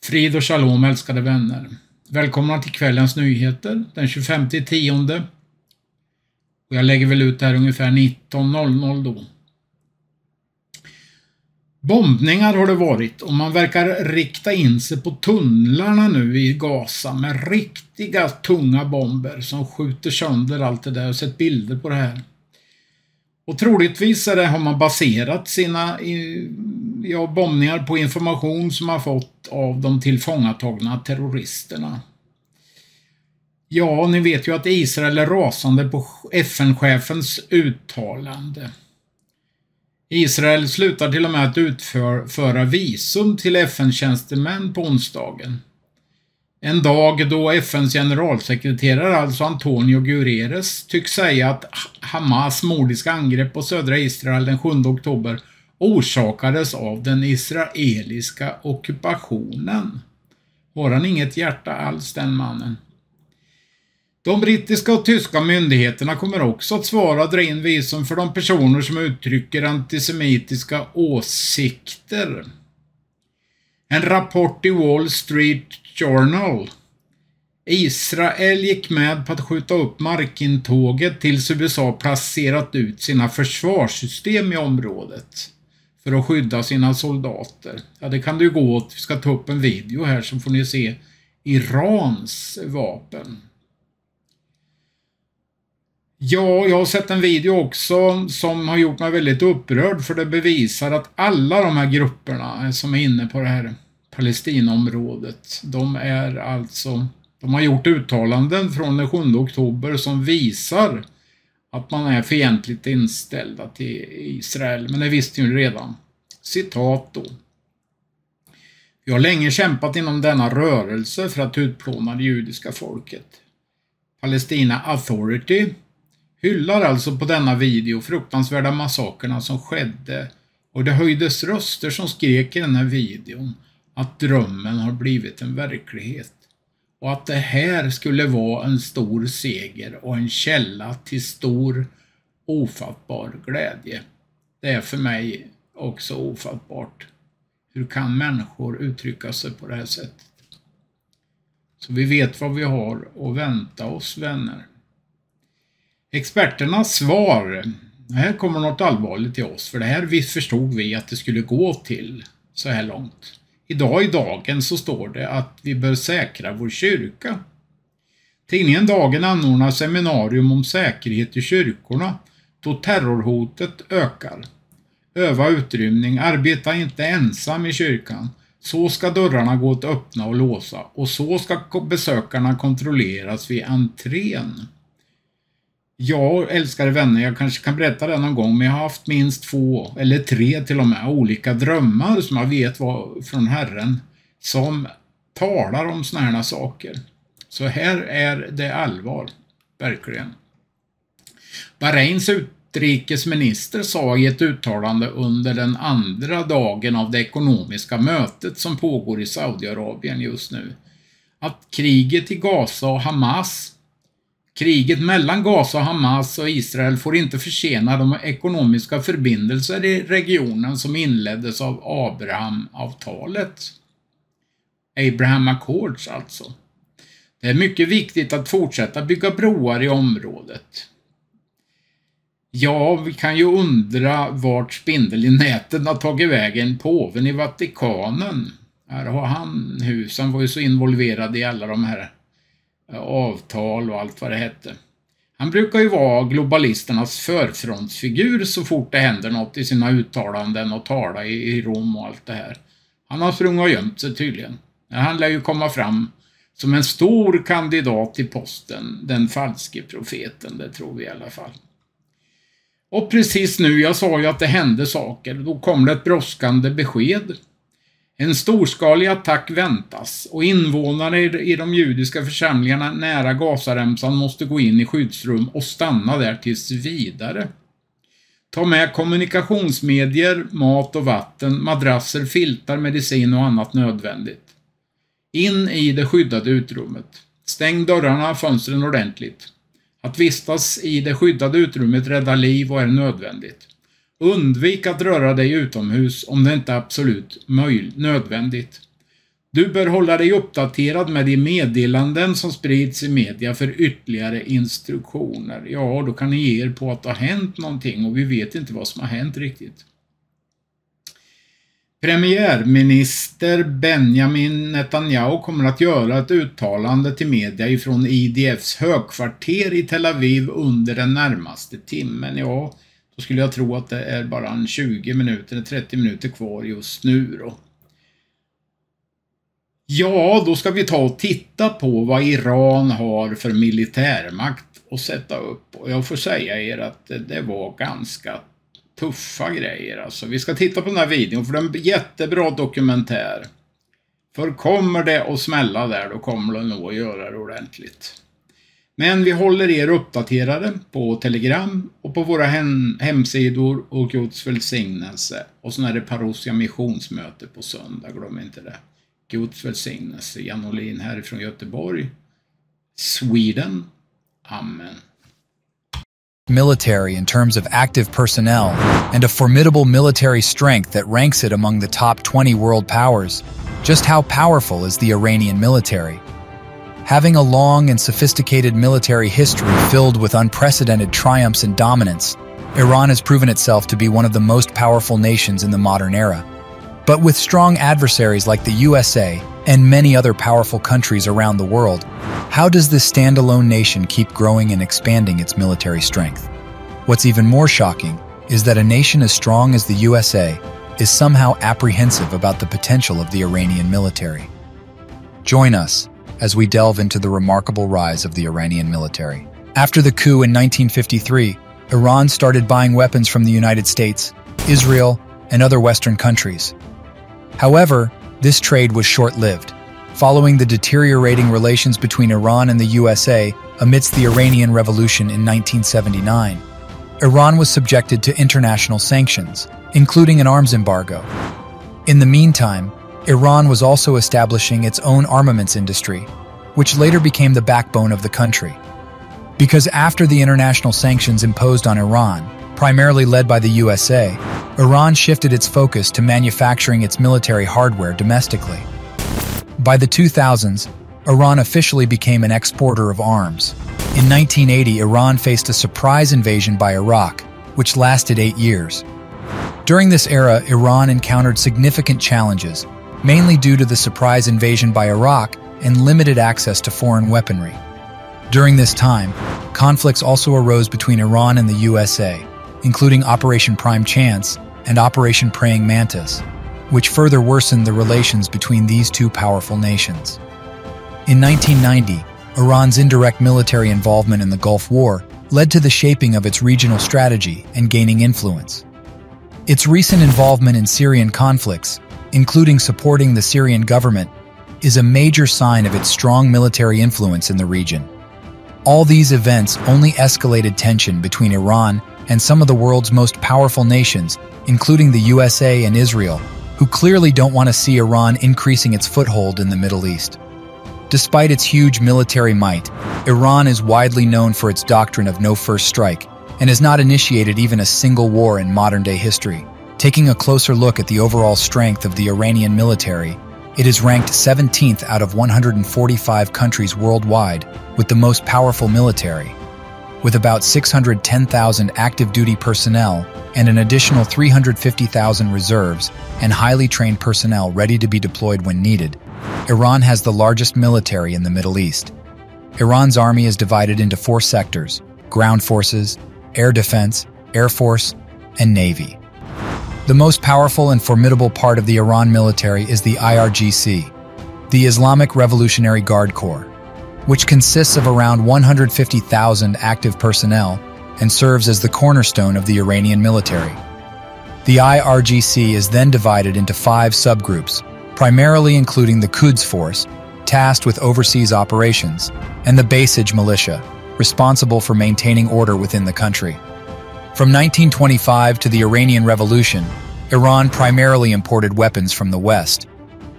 Frid och shalom älskade vänner. Välkomna till kvällens nyheter den 25/10. Och jag lägger väl ut det här ungefär 19:00 då. Bombningar har det varit och man verkar rikta in sig på tunnlarna nu i Gaza med riktiga tunga bomber som skjuter sönder allt det där. Jag har sett bilder på det här. Och troligtvis har man baserat sina bombningar på information som man fått av de tillfångatagna terroristerna. Ja, ni vet ju att Israel är rasande på FN-chefens uttalande. Israel slutar till och med att utföra visum till FN-tjänstemän på onsdagen. En dag då FNs generalsekreterare, alltså Antonio Guterres, tycks säga att Hamas mordiska angrepp på södra Israel den 7 oktober orsakades av den israeliska ockupationen. Har han inget hjärta alls, den mannen? De brittiska och tyska myndigheterna kommer också att dra in visum för de personer som uttrycker antisemitiska åsikter. En rapport i Wall Street Journal. Israel gick med på att skjuta upp markintåget tills USA placerat ut sina försvarssystem i området för att skydda sina soldater. Ja, det kan du gå åt. Vi ska ta upp en video här så får ni se Irans vapen. Ja, jag har sett en video också som har gjort mig väldigt upprörd, för det bevisar att alla de här grupperna som är inne på det här Palestinaområdet, de har gjort uttalanden från den 7 oktober som visar att man är fientligt inställda till Israel, men det visste ju redan. Citat då. Vi har länge kämpat inom denna rörelse för att utplåna det judiska folket. Palestina Authority hyllar alltså på denna video fruktansvärda massakerna som skedde, och det höjdes röster som skrek i den här videon att drömmen har blivit en verklighet och att det här skulle vara en stor seger och en källa till stor ofattbar glädje. Det är för mig också ofattbart. Hur kan människor uttrycka sig på det här sättet? Så vi vet vad vi har att vänta oss, vänner. Experternas svar. Här kommer något allvarligt till oss, för det här förstod vi att det skulle gå till så här långt. Idag i dagen så står det att vi bör säkra vår kyrka. Tidningen Dagen anordnar seminarium om säkerhet i kyrkorna då terrorhotet ökar. Öva utrymning, arbeta inte ensam i kyrkan. Så ska dörrarna gå att öppna och låsa, och så ska besökarna kontrolleras vid entrén. Jag älskar vänner, jag kanske kan berätta det någon gång, men jag har haft minst 2 eller 3 till och med olika drömmar som jag vet var från Herren som talar om såna här saker. Så här är det allvar, verkligen. Bahreins utrikesminister sa i ett uttalande under den andra dagen av det ekonomiska mötet som pågår i Saudiarabien just nu att kriget mellan Gaza och Hamas och Israel får inte försena de ekonomiska förbindelser i regionen som inleddes av Abraham-avtalet. Abraham Accords alltså. Det är mycket viktigt att fortsätta bygga broar i området. Ja, vi kan ju undra vart spindeln i näten har tagit vägen. Påven i Vatikanen. Här har han var ju så involverad i alla de här avtal och allt vad det hette. Han brukar ju vara globalisternas förfrontsfigur så fort det händer något i sina uttalanden och tala i Rom och allt det här. Han har sprungit och gömt sig tydligen. Han lär ju komma fram som en stor kandidat till posten, den falske profeten, det tror vi i alla fall. Och precis nu, jag sa ju att det hände saker, då kom det ett brådskande besked. En storskalig attack väntas och invånare i de judiska församlingarna nära Gazaremsan måste gå in i skyddsrum och stanna där tills vidare. Ta med kommunikationsmedier, mat och vatten, madrasser, filtar, medicin och annat nödvändigt. In i det skyddade utrymmet. Stäng dörrarna och fönstren ordentligt. Att vistas i det skyddade utrymmet räddar liv och är nödvändigt. Undvik att röra dig utomhus om det inte är absolut nödvändigt. Du bör hålla dig uppdaterad med de meddelanden som sprids i media för ytterligare instruktioner. Ja, då kan ni ge er på att det har hänt någonting och vi vet inte vad som har hänt riktigt. Premiärminister Benjamin Netanyahu kommer att göra ett uttalande till media ifrån IDFs högkvarter i Tel Aviv under den närmaste timmen. Ja, då skulle jag tro att det är bara en 20 minuter eller 30 minuter kvar just nu då. Ja, då ska vi ta och titta på vad Iran har för militärmakt att sätta upp. Och jag får säga er att det var ganska tuffa grejer. Alltså, vi ska titta på den här videon för det är en jättebra dokumentär. För kommer det att smälla där, då kommer det nog att göra det ordentligt. Men vi håller er uppdaterade på Telegram och på våra hemsidor och Guds välsignelse. Och så är det Parousia missionsmöte på söndag, glöm inte det. Guds välsignelse. Jan Olin härifrån Göteborg, Sweden. Amen. Military in terms of active personnel and a formidable military strength that ranks it among the top 20 world powers. Just how powerful is the Iranian military? Having a long and sophisticated military history filled with unprecedented triumphs and dominance, Iran has proven itself to be one of the most powerful nations in the modern era. But with strong adversaries like the USA and many other powerful countries around the world, how does this standalone nation keep growing and expanding its military strength? What's even more shocking is that a nation as strong as the USA is somehow apprehensive about the potential of the Iranian military. Join us as we delve into the remarkable rise of the Iranian military. After the coup in 1953, Iran started buying weapons from the United States, Israel, and other Western countries. However, this trade was short-lived. Following the deteriorating relations between Iran and the USA amidst the Iranian Revolution in 1979, Iran was subjected to international sanctions, including an arms embargo. In the meantime, Iran was also establishing its own armaments industry, which later became the backbone of the country. Because after the international sanctions imposed on Iran, primarily led by the USA, Iran shifted its focus to manufacturing its military hardware domestically. By the 2000s, Iran officially became an exporter of arms. In 1980, Iran faced a surprise invasion by Iraq, which lasted 8 years. During this era, Iran encountered significant challenges, mainly due to the surprise invasion by Iraq and limited access to foreign weaponry. During this time, conflicts also arose between Iran and the USA, including Operation Prime Chance and Operation Praying Mantis, which further worsened the relations between these two powerful nations. In 1990, Iran's indirect military involvement in the Gulf War led to the shaping of its regional strategy and gaining influence. Its recent involvement in Syrian conflicts, including supporting the Syrian government, is a major sign of its strong military influence in the region. All these events only escalated tension between Iran and some of the world's most powerful nations, including the USA and Israel, who clearly don't want to see Iran increasing its foothold in the Middle East. Despite its huge military might, Iran is widely known for its doctrine of no first strike and has not initiated even a single war in modern-day history. Taking a closer look at the overall strength of the Iranian military, it is ranked 17th out of 145 countries worldwide with the most powerful military, with about 610,000 active-duty personnel and an additional 350,000 reserves and highly trained personnel ready to be deployed when needed. Iran has the largest military in the Middle East. Iran's army is divided into 4 sectors: ground forces, air defense, air force, and navy. The most powerful and formidable part of the Iran military is the IRGC, the Islamic Revolutionary Guard Corps, which consists of around 150,000 active personnel and serves as the cornerstone of the Iranian military. The IRGC is then divided into 5 subgroups, primarily including the Quds Force, tasked with overseas operations, and the Basij Militia, responsible for maintaining order within the country. From 1925 to the Iranian Revolution, Iran primarily imported weapons from the West.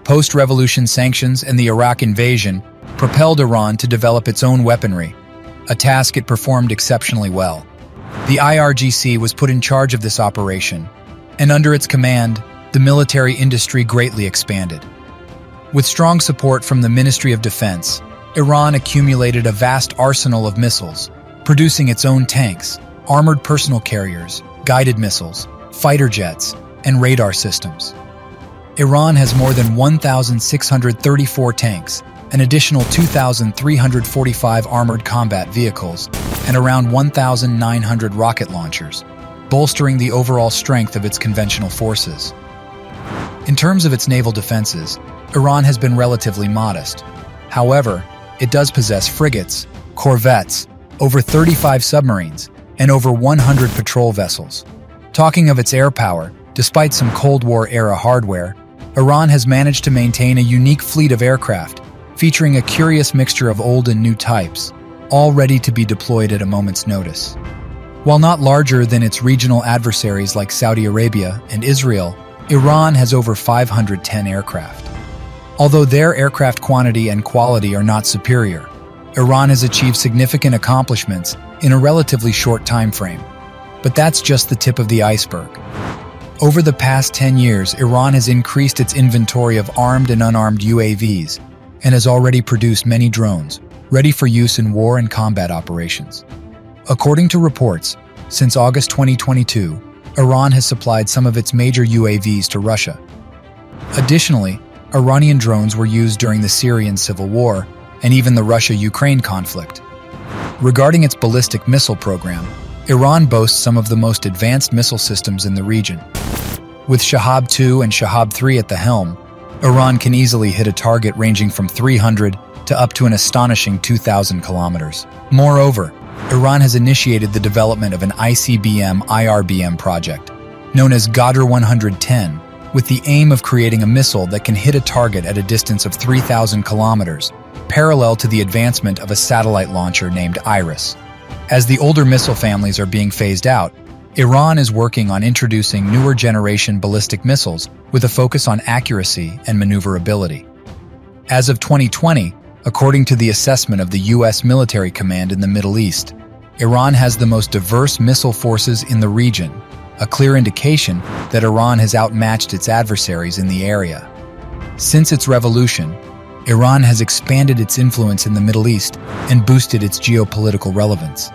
Post-revolution sanctions and the Iraq invasion propelled Iran to develop its own weaponry, a task it performed exceptionally well. The IRGC was put in charge of this operation, and under its command, the military industry greatly expanded. With strong support from the Ministry of Defense, Iran accumulated a vast arsenal of missiles, producing its own tanks, armored personal carriers, guided missiles, fighter jets, and radar systems. Iran has more than 1,634 tanks, an additional 2,345 armored combat vehicles, and around 1,900 rocket launchers, bolstering the overall strength of its conventional forces. In terms of its naval defenses, Iran has been relatively modest. However, it does possess frigates, corvettes, over 35 submarines, and over 100 patrol vessels. Talking of its air power, despite some Cold War-era hardware, Iran has managed to maintain a unique fleet of aircraft, featuring a curious mixture of old and new types, all ready to be deployed at a moment's notice. While not larger than its regional adversaries like Saudi Arabia and Israel, Iran has over 510 aircraft. Although their aircraft quantity and quality are not superior, Iran has achieved significant accomplishments in a relatively short time frame. But that's just the tip of the iceberg. Over the past 10 years, Iran has increased its inventory of armed and unarmed UAVs and has already produced many drones, ready for use in war and combat operations. According to reports, since August 2022, Iran has supplied some of its major UAVs to Russia. Additionally, Iranian drones were used during the Syrian civil war and even the Russia-Ukraine conflict. Regarding its ballistic missile program, Iran boasts some of the most advanced missile systems in the region. With Shahab-2 and Shahab-3 at the helm, Iran can easily hit a target ranging from 300 to up to an astonishing 2,000 kilometers. Moreover, Iran has initiated the development of an ICBM-IRBM project, known as Qadr 110, with the aim of creating a missile that can hit a target at a distance of 3,000 kilometers, parallel to the advancement of a satellite launcher named Iris. As the older missile families are being phased out, Iran is working on introducing newer generation ballistic missiles with a focus on accuracy and maneuverability. As of 2020, according to the assessment of the U.S. military command in the Middle East, Iran has the most diverse missile forces in the region, a clear indication that Iran has outmatched its adversaries in the area. Since its revolution, Iran has expanded its influence in the Middle East and boosted its geopolitical relevance.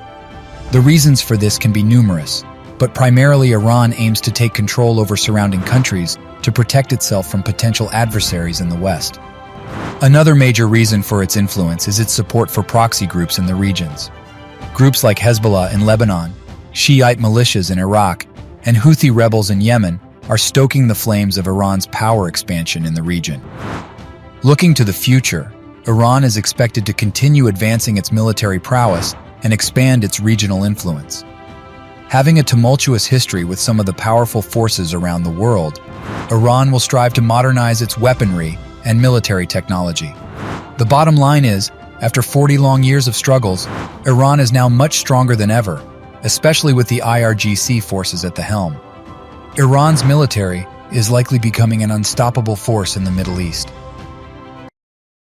The reasons for this can be numerous, but primarily Iran aims to take control over surrounding countries to protect itself from potential adversaries in the West. Another major reason for its influence is its support for proxy groups in the regions. Groups like Hezbollah in Lebanon, Shiite militias in Iraq, and Houthi rebels in Yemen are stoking the flames of Iran's power expansion in the region. Looking to the future, Iran is expected to continue advancing its military prowess and expand its regional influence. Having a tumultuous history with some of the powerful forces around the world, Iran will strive to modernize its weaponry and military technology. The bottom line is, after 40 long years of struggles, Iran is now much stronger than ever, especially with the IRGC forces at the helm. Iran's military is likely becoming an unstoppable force in the Middle East.